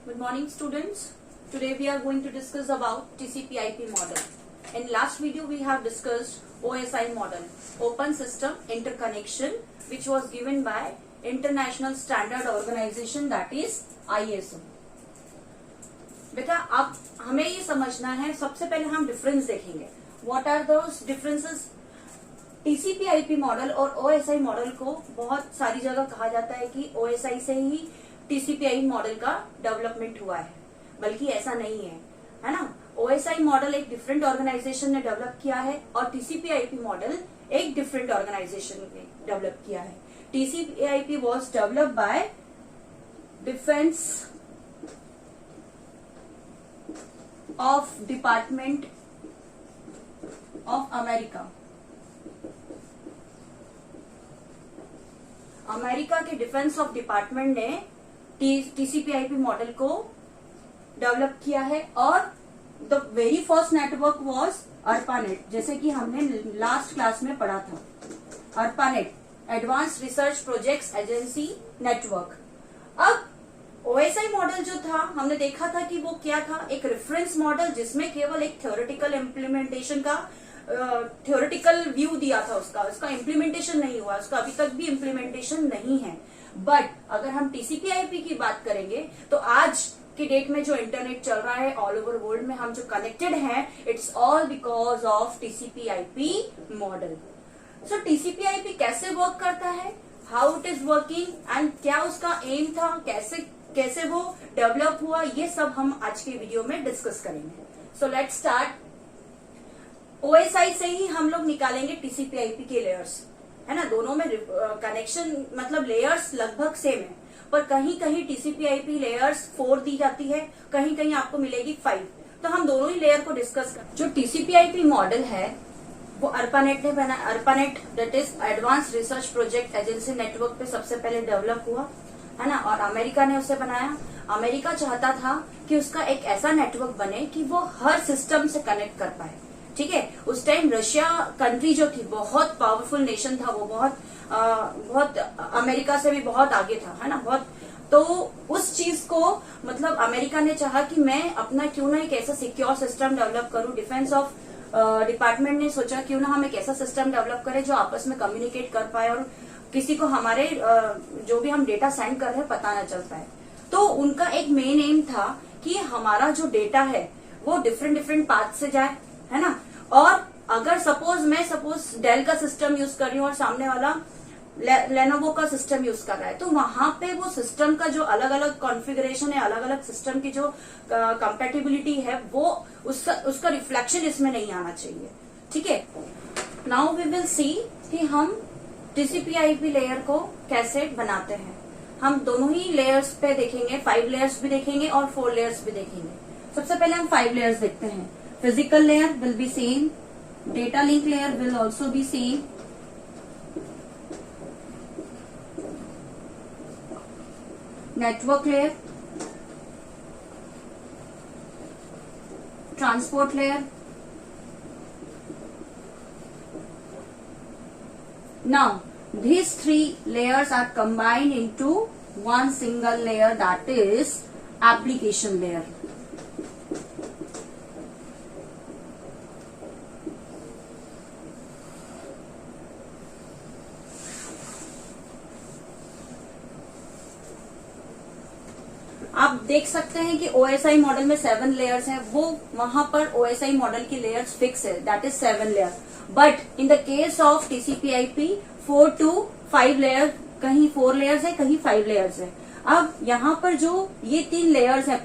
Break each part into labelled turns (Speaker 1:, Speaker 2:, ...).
Speaker 1: Good morning, students. Today we are going to discuss about TCP/IP model. In last video we have discussed OSI model, Open System Interconnection, which was given by International Standard Organization, that is ISO. बेटा अब हमें ये समझना है, सबसे पहले हम difference देखेंगे. What are those differences? TCP/IP model और OSI मॉडल को बहुत सारी जगह कहा जाता है कि OSI से ही TCP/IP मॉडल का डेवलपमेंट हुआ है, बल्कि ऐसा नहीं है, है ना. OSI मॉडल एक डिफरेंट ऑर्गेनाइजेशन ने डेवलप किया है और TCP/IP मॉडल एक डिफरेंट ऑर्गेनाइजेशन ने डेवलप किया है. TCP/IP was develop by defence of department of America. America के डिफेंस ऑफ डिपार्टमेंट ने TCP/IP मॉडल को डेवलप किया है और the very first network was ARPANET, जैसे कि हमने लास्ट क्लास में पढ़ा था. ARPANET, advance research projects agency network. अब OSI मॉडल जो था, हमने देखा था कि वो क्या था, एक रेफरेंस मॉडल जिसमें केवल एक थ्योरेटिकल इम्प्लीमेंटेशन का थ्योरेटिकल व्यू दिया था. उसका इम्प्लीमेंटेशन नहीं हुआ, उसका अभी तक भी इम्प्लीमेंटेशन नहीं है. बट अगर हम TCP/IP की बात करेंगे तो आज की डेट में जो इंटरनेट चल रहा है ऑल ओवर वर्ल्ड में, हम जो कनेक्टेड हैं, it's all because of TCP/IP model. So TCP/IP कैसे वर्क करता है, how it is working and क्या उसका एम था, कैसे वो डेवलप हुआ, ये सब हम आज के वीडियो में डिस्कस करेंगे. So let's start. OSI से ही हम लोग निकालेंगे TCP/IP के लेयर्स, है ना. दोनों में कनेक्शन मतलब लेयर्स लगभग सेम है, पर कहीं कहीं TCP/IP लेयर्स 4 दी जाती है, कहीं कहीं आपको मिलेगी 5. तो हम दोनों ही लेयर को डिस्कस करें. जो TCP/IP मॉडल है वो ARPANET ने बनाया. ARPANET that is advance research project agency network पे सबसे पहले डेवलप हुआ, है ना, और अमेरिका ने उसे बनाया. अमेरिका चाहता था कि उसका एक ऐसा नेटवर्क बने कि वो हर सिस्टम से कनेक्ट कर पाए. ठीक है. उस टाइम रशिया कंट्री जो थी बहुत पावरफुल नेशन था, वो बहुत अमेरिका से भी बहुत आगे था, है ना, बहुत. तो उस चीज को मतलब अमेरिका ने चाहा कि मैं अपना क्यों ना एक ऐसा सिक्योर सिस्टम डेवलप करूं. डिफेंस ऑफ डिपार्टमेंट ने सोचा क्यों ना हम एक ऐसा सिस्टम डेवलप करें जो आपस में कम्युनिकेट कर पाए और किसी को हमारे जो भी हम डेटा सेंड कर रहे हैं पता न चल पाए. तो उनका एक मेन एम था कि हमारा जो डेटा है वो डिफरेंट पाथ से जाए, है ना. और अगर सपोज डेल का सिस्टम यूज कर रही हूँ और सामने वाला लेनोवो का सिस्टम यूज कर रहा है, तो वहां पे वो सिस्टम का जो अलग अलग कॉन्फ़िगरेशन है, अलग अलग सिस्टम की जो कंपैटिबिलिटी है, वो उसका रिफ्लेक्शन इसमें नहीं आना चाहिए. ठीक है. नाउ वी विल सी कि हम TCP/IP लेयर को कैसे बनाते हैं. हम दोनों ही लेयर्स पे देखेंगे, 5 लेयर्स भी देखेंगे और 4 लेयर्स भी देखेंगे. सबसे पहले हम 5 लेयर्स देखते हैं. Physical layer will be same, data link layer will also be same, network layer, transport layer. Now these 3 layers are combined into one single layer, that is application layer. आप देख सकते हैं कि OSI मॉडल में 7 layers हैं, वो वहां पर OSI मॉडल की लेयर्स फिक्स है, that is 7 layer. But in the case of TCP/IP 4 to 5 layer, कहीं 4 लेयर्स है, कहीं 5 लेयर्स है. अब यहाँ पर जो ये 3 लेयर्स है,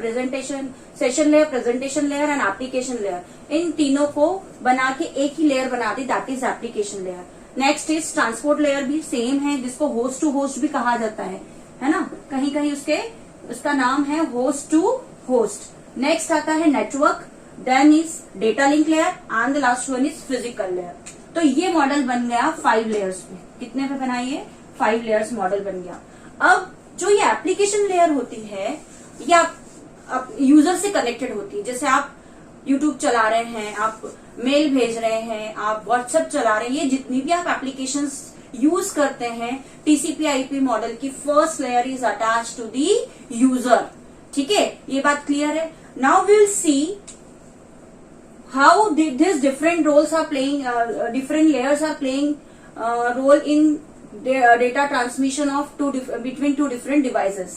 Speaker 1: session layer, presentation layer and application layer, इन तीनों को बना के एक ही लेयर बना दी, that is application layer. Next is transport layer, भी सेम है, जिसको होस्ट टू होस्ट भी कहा जाता है ना. कहीं कहीं उसका नाम है होस्ट टू होस्ट. नेक्स्ट आता है network, then is data link layer and the last one is physical layer. तो ये मॉडल बन गया 5 लेयर्स पे. कितने पे बनाइए? 5 लेयर्स मॉडल बन गया. अब जो ये एप्लीकेशन लेयर होती है, ये आप यूजर से कनेक्टेड होती है. जैसे आप यूट्यूब चला रहे हैं, आप मेल भेज रहे हैं, आप व्हाट्सएप चला रहे हैं, ये जितनी भी आप एप्लीकेशंस यूज करते हैं, TCP/IP मॉडल की first layer is attach to the user. ठीक है, ये बात क्लियर है. Now we will see how these different roles are playing, different layers are playing role in data transmission of between two different devices.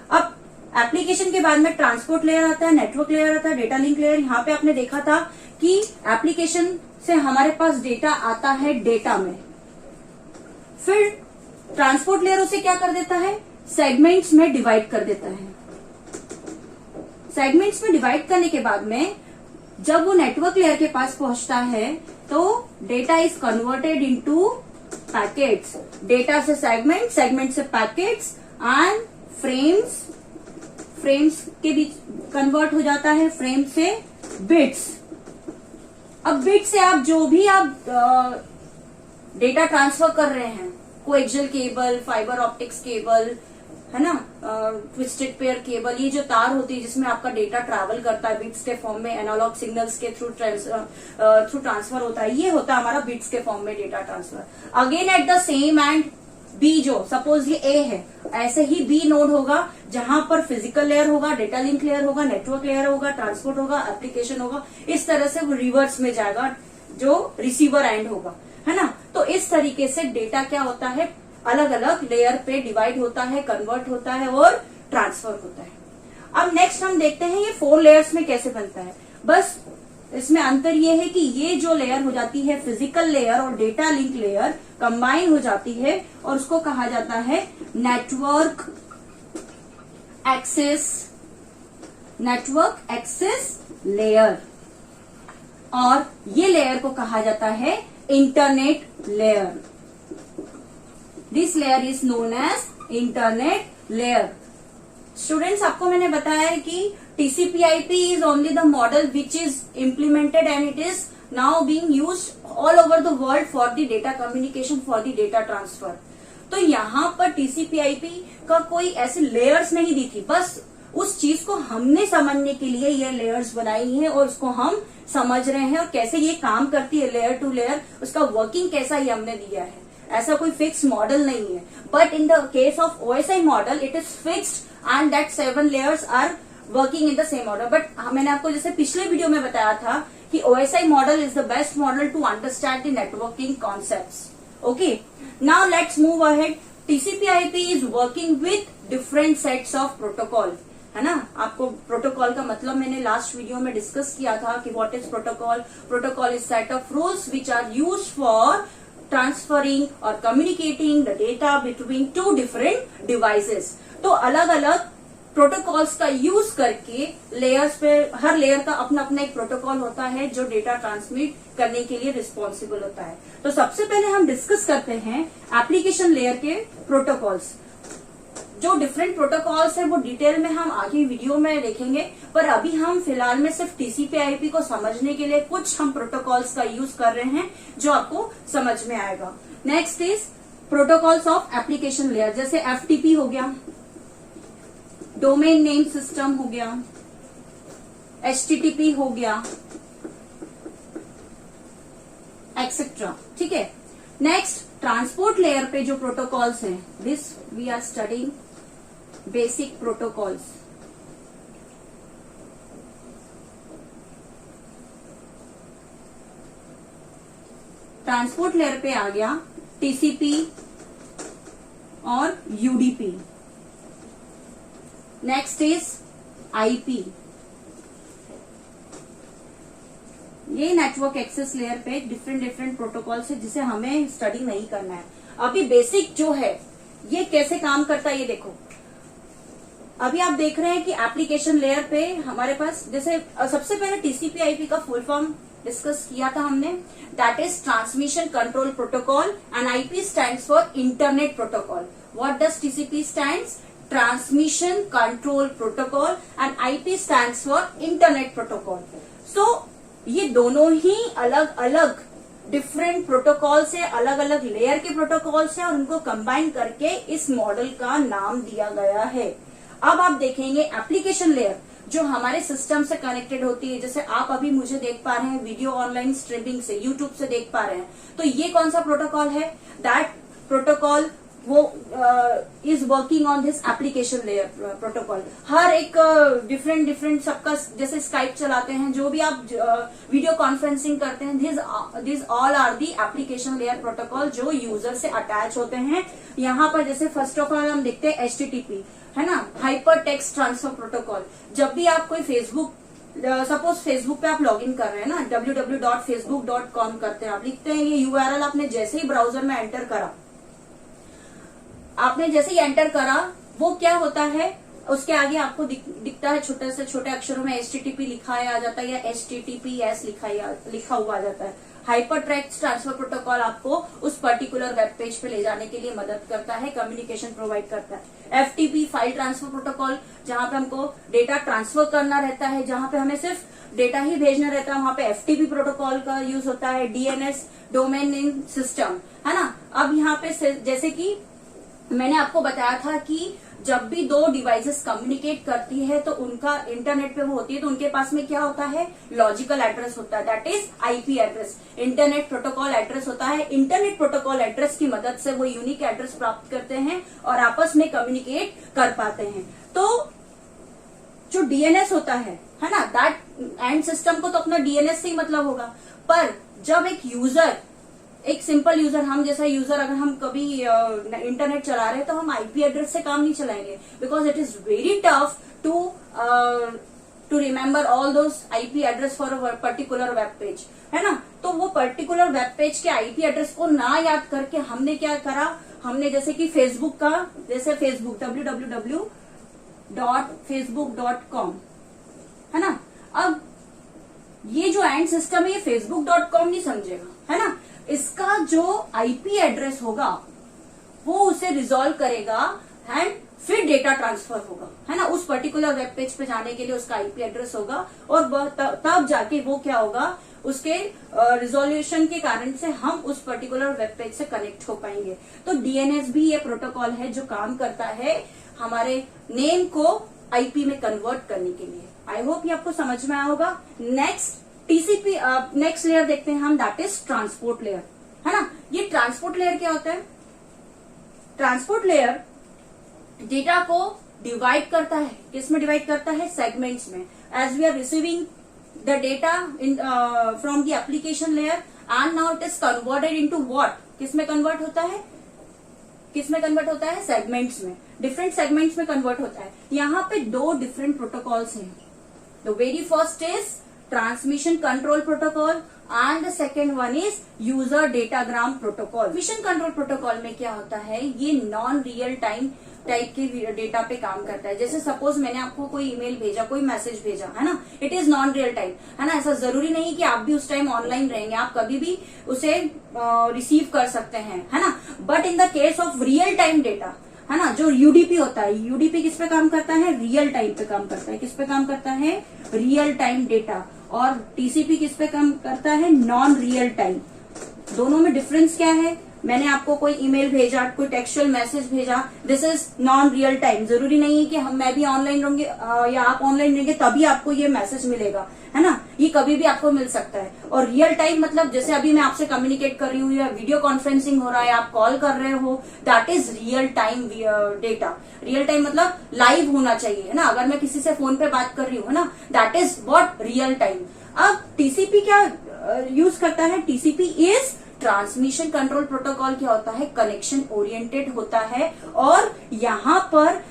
Speaker 1: अब application के बाद में transport layer आता है, नेटवर्क लेयर आता है, डेटा लिंक लेयर. यहाँ पे आपने देखा था कि एप्लीकेशन से हमारे पास डेटा आता है डेटा में, फिर ट्रांसपोर्ट लेयर उसे क्या कर देता है, सेगमेंट्स में डिवाइड कर देता है. सेगमेंट्स में डिवाइड करने के बाद में जब वो नेटवर्क लेयर के पास पहुंचता है तो data is converted into packets. Data से सेगमेंट, सेगमेंट से पैकेट्स एंड फ्रेम्स, फ्रेम्स के बीच कन्वर्ट हो जाता है, फ्रेम से बिट्स. अब बिट से आप जो भी आप डेटा ट्रांसफर कर रहे हैं, coaxial cable, fibre optics cable, है ना, ट्विस्टेड पेयर केबल, ये जो तार होती है जिसमें आपका डेटा ट्रैवल करता है बिट्स के फॉर्म में, एनालॉग सिग्नल्स के थ्रू ट्रांसफर होता है, ये होता है हमारा बिट्स के फॉर्म में data transfer. Again at the same end B, जो सपोज ये ए है, ऐसे ही बी नोड होगा जहां पर फिजिकल लेयर होगा, डेटा लिंक लेयर होगा, नेटवर्क लेयर होगा, ट्रांसपोर्ट होगा, एप्लीकेशन होगा. इस तरह से वो रिवर्स में जाएगा जो रिसीवर एंड होगा, है ना. तो इस तरीके से डेटा क्या होता है, अलग अलग लेयर पे डिवाइड होता है, कन्वर्ट होता है और ट्रांसफर होता है. अब नेक्स्ट हम देखते हैं ये 4 लेयर्स में कैसे बनता है. बस इसमें अंतर ये है कि ये जो लेयर हो जाती है फिजिकल लेयर और डेटा लिंक लेयर कंबाइन हो जाती है और उसको कहा जाता है नेटवर्क एक्सेस लेयर, और ये लेयर को कहा जाता है internet layer. This layer is known as internet layer. Students, आपको मैंने बताया है कि TCP/IP is only the model which is implemented and it is now being used all over the world for the data communication, for the data transfer. तो यहाँ पर TCP/IP का कोई ऐसी लेयर्स नहीं दी थी, बस उस चीज को हमने समझने के लिए ये लेयर्स बनाई है और उसको हम समझ रहे हैं और कैसे ये काम करती है लेयर टू लेयर, उसका वर्किंग कैसा ही हमने दिया है. ऐसा कोई फिक्स मॉडल नहीं है. But in the case of OSI model it is fixed and that 7 layers are working in the same order. But मैंने आपको जैसे पिछले वीडियो में बताया था कि OSI model is the best model to understand the networking concepts. Okay, now let's move ahead. TCP/IP is working with different sets of protocol, है ना. आपको प्रोटोकॉल का मतलब मैंने लास्ट वीडियो में डिस्कस किया था कि what is protocol. Protocol is set of rules which are used for transferring or communicating the data between two different devices. तो अलग अलग प्रोटोकॉल्स का यूज करके लेयर्स पे, हर लेयर का अपना अपना एक प्रोटोकॉल होता है जो डेटा ट्रांसमिट करने के लिए रिस्पॉन्सिबल होता है. तो सबसे पहले हम डिस्कस करते हैं एप्लीकेशन लेयर के प्रोटोकॉल्स. जो डिफरेंट प्रोटोकॉल्स है वो डिटेल में हम आगे वीडियो में देखेंगे, पर अभी हम फिलहाल में सिर्फ TCP/IP को समझने के लिए कुछ हम प्रोटोकॉल्स का यूज कर रहे हैं जो आपको समझ में आएगा. Next is protocols of application layer, जैसे FTP हो गया, डोमेन नेम सिस्टम हो गया, HTTP हो गया, एक्सेट्रा. ठीक है. नेक्स्ट ट्रांसपोर्ट लेयर पे जो प्रोटोकॉल्स हैं, this we are studying basic protocols. Transport layer पे आ गया TCP और UDP. Next is IP. ये नेटवर्क एक्सेस लेयर पे डिफरेंट प्रोटोकॉल्स है जिसे हमें स्टडी नहीं करना है. अभी बेसिक जो है ये कैसे काम करता है ये देखो. अभी आप देख रहे हैं कि एप्लीकेशन लेयर पे हमारे पास, जैसे सबसे पहले TCP/IP का फुल फॉर्म डिस्कस किया था हमने, that is transmission control protocol, and IP stands for internet protocol. What does TCP stands? Transmission control protocol, and IP stands for internet protocol. So ये दोनों ही अलग अलग डिफरेंट प्रोटोकॉल से, अलग अलग लेयर के प्रोटोकॉल से, और उनको कंबाइन करके इस मॉडल का नाम दिया गया है. अब आप देखेंगे एप्लीकेशन लेयर जो हमारे सिस्टम से कनेक्टेड होती है, जैसे आप अभी मुझे देख पा रहे हैं वीडियो ऑनलाइन स्ट्रीमिंग से, यूट्यूब से देख पा रहे हैं, तो ये कौन सा प्रोटोकॉल है? दैट प्रोटोकॉल वो is working on this application layer protocol. हर एक डिफरेंट सबका, जैसे स्काइप चलाते हैं, जो भी आप वीडियो कॉन्फ्रेंसिंग करते हैं, this all are the application layer protocol जो यूजर से अटैच होते हैं। यहाँ पर जैसे फर्स्ट ऑफ ऑल हम देखते हैं HTTP, है ना, हाइपर टेक्स्ट ट्रांसफर प्रोटोकॉल। जब भी आप कोई फेसबुक, सपोज फेसबुक पे आप लॉगिन कर रहे हैं ना, www.facebook.com करते हैं, आप लिखते हैं ये URL, आपने जैसे ही ब्राउजर में एंटर करा, आपने जैसे ही एंटर करा, वो क्या होता है, उसके आगे आपको दिखता है छोटे से छोटे अक्षरों में HTTP लिखा आ जाता है, या HTTPS लिखा हुआ आ जाता है। हाइपर टेक्स्ट ट्रांसफर प्रोटोकॉल आपको उस पर्टिकुलर वेब पेज पे ले जाने के लिए मदद करता है, कम्युनिकेशन प्रोवाइड करता है। FTP फाइल ट्रांसफर प्रोटोकॉल, जहां पे हमको डेटा ट्रांसफर करना रहता है, जहां पे हमें सिर्फ डेटा ही भेजना रहता है, वहां पे FTP प्रोटोकॉल का यूज होता है। DNS, डोमेन नेम सिस्टम, है ना। अब यहाँ पे जैसे कि मैंने आपको बताया था कि जब भी दो डिवाइसेस कम्युनिकेट करती है तो उनका इंटरनेट पे वो होती है, तो उनके पास में क्या होता है, लॉजिकल एड्रेस होता है, that is IP address, internet protocol address होता है। इंटरनेट प्रोटोकॉल एड्रेस की मदद से वो यूनिक एड्रेस प्राप्त करते हैं और आपस में कम्युनिकेट कर पाते हैं। तो जो DNS होता है ना, दैट एंड सिस्टम को तो अपना DNS से ही मतलब होगा, पर जब एक यूजर, एक सिंपल यूजर, हम जैसा यूजर, अगर हम कभी इंटरनेट चला रहे हैं तो हम IP एड्रेस से काम नहीं चलाएंगे, because it is very tough to remember all those IP address for a particular web page, है ना। तो वो पर्टिकुलर वेब पेज के IP एड्रेस को ना याद करके हमने क्या करा, हमने जैसे कि फेसबुक का, जैसे फेसबुक www.facebook.com, है ना। अब ये जो एंड सिस्टम है, ये facebook.com नहीं समझेगा, है ना। इसका जो IP एड्रेस होगा वो उसे रिजॉल्व करेगा एंड फिर डेटा ट्रांसफर होगा, है ना। उस पर्टिकुलर वेब पेज पे जाने के लिए उसका IP एड्रेस होगा, और तब जाके वो क्या होगा, उसके रिजोल्यूशन के कारण से हम उस पर्टिकुलर वेब पेज से कनेक्ट हो पाएंगे। तो DNS भी ये प्रोटोकॉल है जो काम करता है हमारे नेम को IP में कन्वर्ट करने के लिए। आई होप ये आपको समझ में आया होगा। नेक्स्ट TCP, नेक्स्ट लेयर देखते हैं हम, दैट इज ट्रांसपोर्ट लेयर, है ना। ये ट्रांसपोर्ट लेयर क्या होता है, ट्रांसपोर्ट लेयर डेटा को डिवाइड करता है, किसमें डिवाइड करता है, सेगमेंट्स में। As we are receiving the data from the application layer and now it is converted into what, किसमें कन्वर्ट होता है, किसमें कन्वर्ट होता है, सेगमेंट्स में, डिफरेंट सेगमेंट्स में कन्वर्ट होता है। यहाँ पे दो डिफरेंट प्रोटोकॉल्स हैं। The very first is transmission control protocol and the second one is user datagram protocol. Transmission control protocol में क्या होता है, ये नॉन रियल टाइम टाइप के डेटा पे काम करता है। जैसे सपोज मैंने आपको कोई ईमेल भेजा, कोई मैसेज भेजा, है ना, it is non real time, है ना। ऐसा जरूरी नहीं कि आप भी उस टाइम ऑनलाइन रहेंगे, आप कभी भी उसे रिसीव कर सकते हैं, है ना। But in the case of real time data, है ना, जो UDP होता है, UDP किस पे काम करता है, रियल टाइम पे काम करता है, किस पे काम करता है, रियल टाइम डेटा। और TCP किस पे काम करता है, नॉन रियल टाइम। दोनों में डिफरेंस क्या है, मैंने आपको कोई ईमेल भेजा, कोई टेक्सचुअल मैसेज भेजा, this is non real time. जरूरी नहीं है कि मैं भी ऑनलाइन रहूंगे या आप ऑनलाइन रहेंगे तभी आपको ये मैसेज मिलेगा, है ना। ये कभी भी आपको मिल सकता है। और रियल टाइम मतलब जैसे अभी मैं आपसे कम्युनिकेट कर रही हूँ या वीडियो कॉन्फ्रेंसिंग हो रहा है, आप कॉल कर रहे हो, that is real time data. Real time मतलब लाइव होना चाहिए, है ना। अगर मैं किसी से फोन पे बात कर रही हूँ, है ना, that is what, real time. अब TCP क्या यूज करता है, TCP is transmission control protocol. क्या होता है, कनेक्शन ओरिएंटेड होता है, और यहाँ पर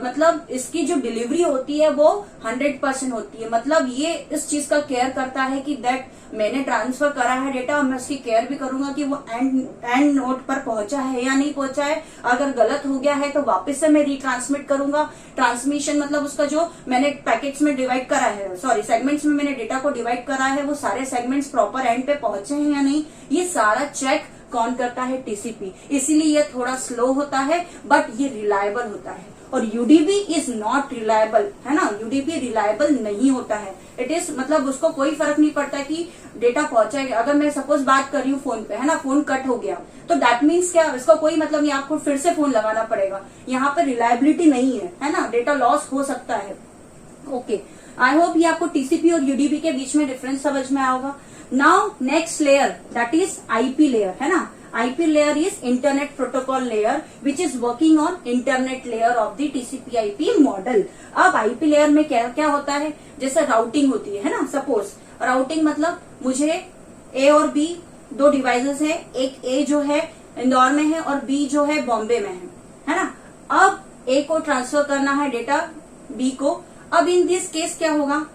Speaker 1: मतलब इसकी जो डिलीवरी होती है वो 100% होती है। मतलब ये इस चीज का केयर करता है कि दैट मैंने ट्रांसफर करा है डेटा, मैं उसकी केयर भी करूंगा कि वो एंड नोट पर पहुंचा है या नहीं पहुंचा है। अगर गलत हो गया है तो वापस से मैं रिट्रांसमिट करूंगा। ट्रांसमिशन मतलब उसका जो मैंने पैकेट्स में डिवाइड करा है, सॉरी सेगमेंट्स में मैंने डेटा को डिवाइड करा है, वो सारे सेगमेंट्स प्रॉपर एंड पे पहुंचे हैं या नहीं, ये सारा चेक कौन करता है, TCP। इसीलिए ये थोड़ा स्लो होता है बट ये रिलायबल होता है। और UDP इज नॉट रिलायबल, है ना, UDP रिलायबल नहीं होता है। इट इज मतलब उसको कोई फर्क नहीं पड़ता कि डेटा पहुंचाएगा। अगर मैं सपोज बात कर रही हूँ फोन पे, है ना, फोन कट हो गया तो दैट मीन्स क्या, इसका कोई मतलब नहीं, आपको फिर से फोन लगाना पड़ेगा। यहाँ पे रिलायबिलिटी नहीं है ना, डेटा लॉस हो सकता है। ओके, आई होप ये आपको TCP और UDP के बीच में डिफरेंस समझ में आएगा। Now next layer that is IP layer, है ना। IP layer is internet protocol layer which is working on internet layer of the TCP/IP model. अब IP layer में क्या क्या होता है, जैसे राउटिंग होती है ना, सपोज राउटिंग मतलब मुझे A और B दो डिवाइसेस है, एक A जो है इंदौर में है और B जो है बॉम्बे में है ना। अब A को ट्रांसफर करना है डेटा B को। अब इन दिस केस क्या होगा,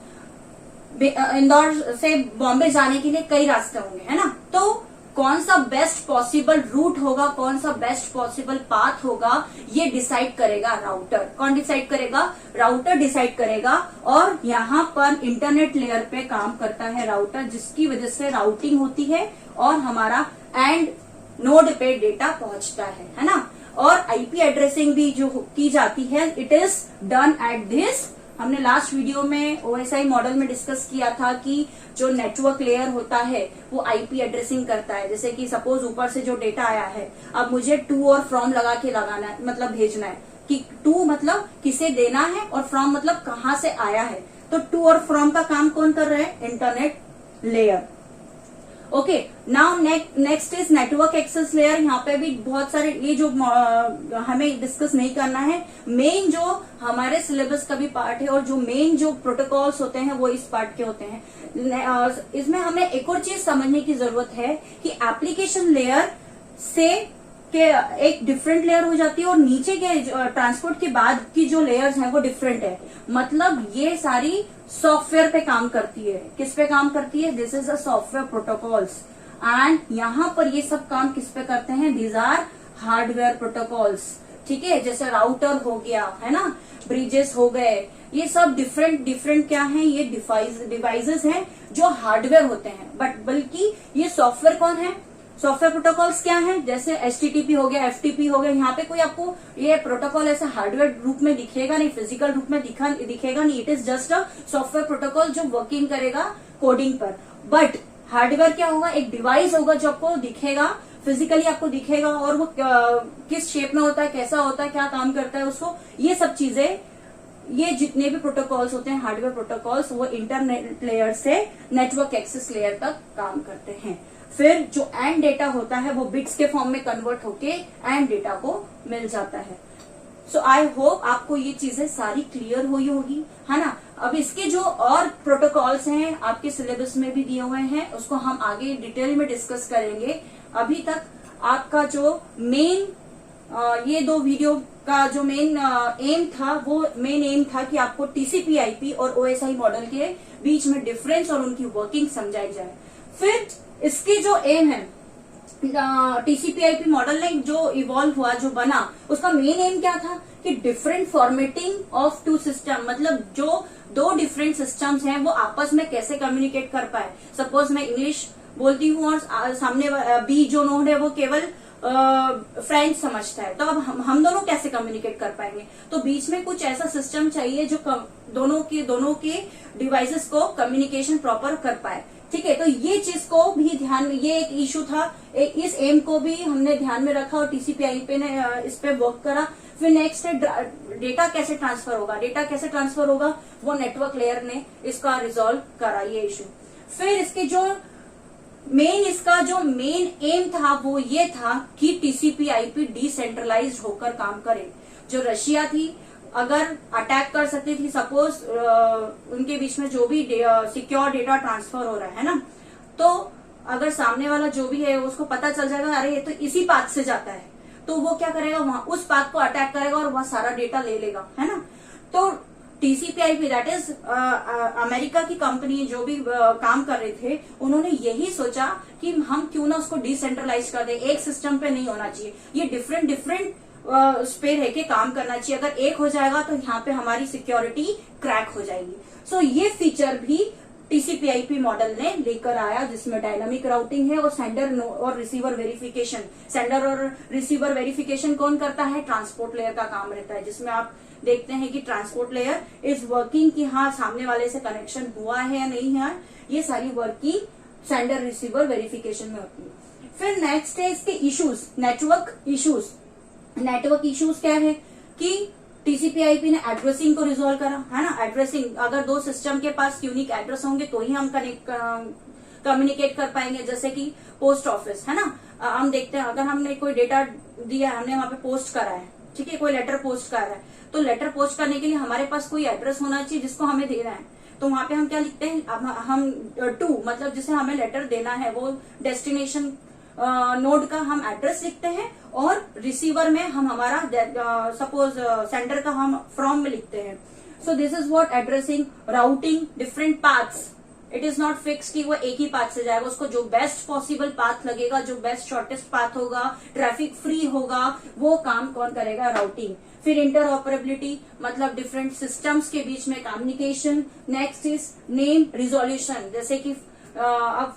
Speaker 1: इंदौर से बॉम्बे जाने के लिए कई रास्ते होंगे, है ना। तो कौन सा बेस्ट पॉसिबल रूट होगा, कौन सा बेस्ट पॉसिबल पाथ होगा, ये डिसाइड करेगा राउटर। कौन डिसाइड करेगा, राउटर डिसाइड करेगा। और यहाँ पर इंटरनेट लेयर पे काम करता है राउटर, जिसकी वजह से राउटिंग होती है और हमारा एंड नोड पे डेटा पहुंचता है ना। और आईपी एड्रेसिंग भी जो की जाती है, it is done at this, हमने लास्ट वीडियो में ओएसआई मॉडल में डिस्कस किया था कि जो नेटवर्क लेयर होता है वो आईपी एड्रेसिंग करता है। जैसे कि सपोज ऊपर से जो डेटा आया है, अब मुझे टू और फ्रॉम लगा के लगाना है, मतलब भेजना है कि टू मतलब किसे देना है और फ्रॉम मतलब कहाँ से आया है। तो टू और फ्रॉम का काम कौन कर रहा है, internet layer. Okay, now next is network access layer. यहाँ पे भी बहुत सारे, ये जो हमें डिस्कस नहीं करना है, मेन जो हमारे सिलेबस का भी पार्ट है और जो मेन जो प्रोटोकॉल्स होते हैं वो इस पार्ट के होते हैं। इसमें हमें एक और चीज समझने की जरूरत है कि एप्लीकेशन लेयर से के एक डिफरेंट लेयर हो जाती है और नीचे के ट्रांसपोर्ट के बाद की जो लेयर्स हैं वो डिफरेंट है। मतलब ये सारी सॉफ्टवेयर पे काम करती है। किस पे काम करती है, this is a software protocols. And यहाँ पर ये सब काम किस पे करते हैं, दीज आर हार्डवेयर प्रोटोकॉल्स। ठीक है, जैसे राउटर हो गया, है ना, ब्रिजेस हो गए, ये सब डिफरेंट क्या हैं, ये डिवाइसेस हैं जो हार्डवेयर होते हैं। बट बल्कि ये सॉफ्टवेयर कौन है, सॉफ्टवेयर प्रोटोकॉल्स क्या हैं, जैसे HTTP हो गया, FTP हो गया। यहाँ पे कोई आपको ये प्रोटोकॉल ऐसे हार्डवेयर रूप में दिखेगा नहीं, फिजिकल रूप में दिखेगा नहीं। It is just a software protocol जो वर्किंग करेगा कोडिंग पर। बट हार्डवेयर क्या होगा, एक डिवाइस होगा जो आपको दिखेगा, फिजिकली आपको दिखेगा, और वो किस शेप में होता है, कैसा होता है, क्या काम करता है उसको, ये सब चीजें, ये जितने भी प्रोटोकॉल्स होते हैं हार्डवेयर प्रोटोकॉल्स, वो इंटरनेट लेयर से नेटवर्क एक्सेस लेयर तक काम करते हैं। फिर जो एंड डेटा होता है वो बिट्स के फॉर्म में कन्वर्ट होके एंड डेटा को मिल जाता है। सो आई होप आपको ये चीजें सारी क्लियर हुई होगी, है ना। अब इसके जो और प्रोटोकॉल्स हैं आपके सिलेबस में भी दिए हुए हैं, उसको हम आगे डिटेल में डिस्कस करेंगे। अभी तक आपका जो मेन ये दो वीडियो का जो मेन एम था, वो मेन एम था कि आपको TCP/IP और OSI मॉडल के बीच में डिफरेंस और उनकी वर्किंग समझाई जाए। फिर इसके जो एम है, TCP/IP मॉडल ने जो इवॉल्व हुआ, जो बना, उसका मेन एम क्या था कि different formatting of two system, मतलब जो दो डिफरेंट सिस्टम्स हैं वो आपस में कैसे कम्युनिकेट कर पाए। सपोज मैं इंग्लिश बोलती हूँ और सामने बी जो नोड है वो केवल फ्रेंच समझता है, तो अब हम दोनों कैसे कम्युनिकेट कर पाएंगे। तो बीच में कुछ ऐसा सिस्टम चाहिए जो दोनों के डिवाइसेस को कम्युनिकेशन प्रॉपर कर पाए। ठीक है, तो ये चीज को भी ध्यान में, ये एक इशू था, इस एम को भी हमने ध्यान में रखा और TCP/IP ने इस पे वर्क करा। फिर नेक्स्ट है डेटा कैसे ट्रांसफर होगा, डेटा कैसे ट्रांसफर होगा वो नेटवर्क लेयर ने इसका रिजॉल्व करा, ये इशू। फिर इसके जो इसका जो मेन एम था वो ये था कि TCP/IP डिसेंट्रलाइज्ड होकर काम करे। जो रशिया थी, अगर अटैक कर सकती थी, सपोज उनके बीच में जो भी सिक्योर डेटा ट्रांसफर हो रहा है ना, तो अगर सामने वाला जो भी है उसको पता चल जाएगा, अरे ये तो इसी पाथ से जाता है, तो वो क्या करेगा, वहां उस पाथ को अटैक करेगा और वह सारा डेटा ले लेगा, है ना। तो TCP/IP दैट इज अमेरिका की कंपनी जो भी काम कर रहे थे, उन्होंने यही सोचा कि हम क्यों ना उसको डिसेंट्रलाइज कर दे, एक सिस्टम पे नहीं होना चाहिए, ये डिफरेंट उस पे रह के काम करना चाहिए। अगर एक हो जाएगा तो यहाँ पे हमारी सिक्योरिटी क्रैक हो जाएगी। सो ये फीचर भी TCP/IP मॉडल ने लेकर आया, जिसमें डायनामिक राउटिंग है और सेंडर और रिसीवर वेरिफिकेशन। सेंडर और रिसीवर वेरिफिकेशन कौन करता है, ट्रांसपोर्ट लेयर का काम रहता है, जिसमें आप देखते हैं कि ट्रांसपोर्ट लेयर इज वर्किंग, कि हाँ सामने वाले से कनेक्शन हुआ है या नहीं है, ये सारी वर्किंग सेंडर रिसीवर वेरिफिकेशन में होती है। फिर नेक्स्ट है इसके issues, network issues. Network issues क्या है कि TCP/IP ने एड्रेसिंग को रिजोल्व करा, है ना। एड्रेसिंग, अगर दो सिस्टम के पास यूनिक एड्रेस होंगे तो ही हम कम्युनिकेट कर पाएंगे, जैसे कि पोस्ट ऑफिस है ना। हम देखते हैं अगर हमने कोई डेटा दिया है, हमने वहां पे पोस्ट करा है, ठीक है, कोई लेटर पोस्ट कर रहा है, तो लेटर पोस्ट करने के लिए हमारे पास कोई एड्रेस होना चाहिए जिसको हमें देना है। तो वहां पे हम क्या लिखते हैं, अब हम टू मतलब जिसे हमें लेटर देना है वो डेस्टिनेशन नोड का हम एड्रेस लिखते हैं, और रिसीवर में हम हमारा सपोज सेंडर का हम फ्रॉम में लिखते हैं। So this is what addressing, routing different paths. It is not fix कि वो एक ही पाथ से जाएगा, उसको जो बेस्ट पॉसिबल पाथ लगेगा, जो बेस्ट शॉर्टेस्ट पाथ होगा, ट्रैफिक फ्री होगा, वो काम कौन करेगा, राउटिंग। फिर इंटरऑपरेबिलिटी मतलब डिफरेंट सिस्टम्स के बीच में communication. Next is name resolution, जैसे कि अब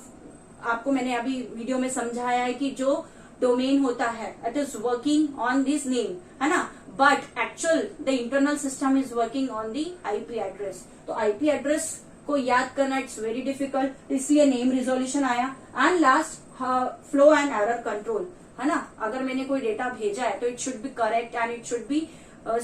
Speaker 1: आपको मैंने अभी वीडियो में समझाया है कि जो डोमेन होता है it is working on this name, है ना, but actual the internal system is working on the IP address. तो आईपी एड्रेस को याद करना इट्स वेरी डिफिकल्ट, इसलिए नेम रिजोल्यूशन आया। And last flow and error control, है ना, अगर मैंने कोई डेटा भेजा है तो it should be correct and it should be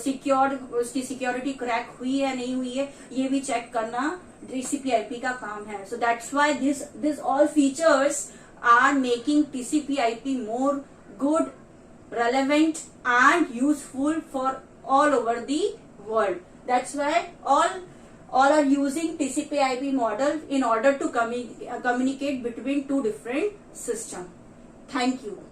Speaker 1: secured, उसकी सिक्योरिटी क्रैक हुई है नहीं हुई है, ये भी चेक करना TCP/IP का काम है। So that's why this all features are making TCP/IP more good, relevant and useful for all over the world. That's why all are using TCP/IP model in order to communicate between two different systems. Thank you.